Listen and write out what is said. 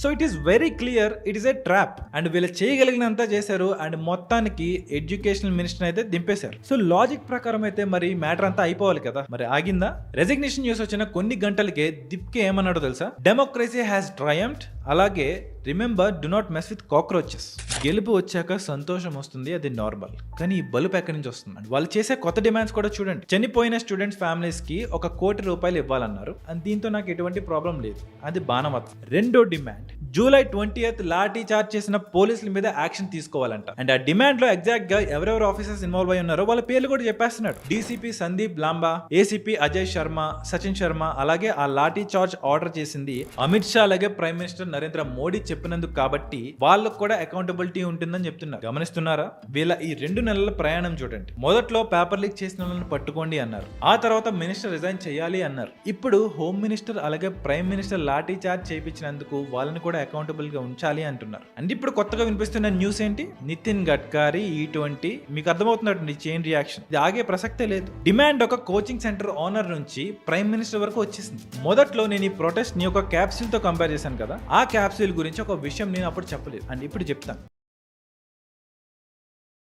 So it is very clear it is a trap. And వీళ్ళు చేయగలిగినంత చేశారు and మొత్తానికి ఎడ్యుకేషనల్ మినిస్టర్ అయితే దింపేశారు. సో లాజిక్ ప్రకారం అయితే మరి మ్యాటర్ అంతా అయిపోవాలి కదా, మరి ఆగిందా? రెసిగ్నేషన్ న్యూస్ వచ్చిన కొన్ని గంటలకే దిప్కే ఏమన్నాడో తెలుసా? డెమోక్రసీ హ్యాస్ ట్రయంఫ్డ్, అలాగే remember do not mess with cockroaches. గెలుపు వచ్చాక సంతోషం వస్తుంది, అది నార్మల్, కానీ ఈ బలుపు ఎక్కడి నుంచి వస్తుంది? వాళ్ళు చేసే కొత్త డిమాండ్స్ కూడా చూడండి. చనిపోయిన స్టూడెంట్స్ ఫ్యామిలీస్ కి ₹1 కోటి ఇవ్వాలన్నారు, అండ్ దీంతో నాకు ఎటువంటి ప్రాబ్లం లేదు, అది బాణమతం. రెండో demand, July 20th lathi charge చేసిన పోలీసుల మీద యాక్షన్ తీసుకోవాలంట. అండ్ ఆ డిమాండ్ లో ఎగ్జాక్ట్ గా ఎవరెవరు ఆఫీసర్స్ ఇన్వాల్వ్ అయి ఉన్నారో వాళ్ళ పేర్లు కూడా చెప్పేస్తున్నాడు. డీసీపీ సందీప్ లాంబా, ఏసీపీ అజయ్ శర్మ, సచిన్ శర్మ, అలాగే ఆ లాఠీ చార్జ్ ఆర్డర్ చేసింది అమిత్ షా అలాగే ప్రైమ్ మినిస్టర్ నరేంద్ర మోడీ చెప్పినందుకు కాబట్టి వాళ్ళకు కూడా అకౌంటబిలిటీ ఉంటుందని చెప్తున్నారు. గమనిస్తున్నారా? వీళ్ళ ఈ 2 నెలల ప్రయాణం చూడండి. మొదట్లో పేపర్ లీక్ చేసిన వాళ్ళని పట్టుకోండి అన్నారు, ఆ తర్వాత మినిస్టర్ రిజైన్ చేయాలి అన్నారు, ఇప్పుడు హోమ్ మినిస్టర్ అలాగే ప్రైమ్ మినిస్టర్ లాఠీ చార్జ్ చేయించినందుకు వాళ్ళని కూడా అకౌంటబుల్ గా ఉంచాలి అంటున్నారు. అండ్ ఇప్పుడు కొత్తగా వినిపిస్తున్న న్యూస్ ఏంటి? నితిన్ గడ్కరీ E20. మీకు అర్థమవుతున్నట్టు చైన్ రియాక్షన్, ఇది ఆగే ప్రసక్తే లేదు. డిమాండ్ ఒక కోచింగ్ సెంటర్ ఓనర్ నుంచి ప్రైమ్ మినిస్టర్ వరకు వచ్చేసింది. మొదట్లో నేను ఈ ప్రొటెస్ట్ ని ఒక క్యాప్సూల్ తో కంపేర్ చేశాను కదా, ఆ క్యాప్సూల్ గురించి ఒక విషయం నేను అప్పుడు చెప్పలేదు అండ్ ఇప్పుడు చెప్తాను.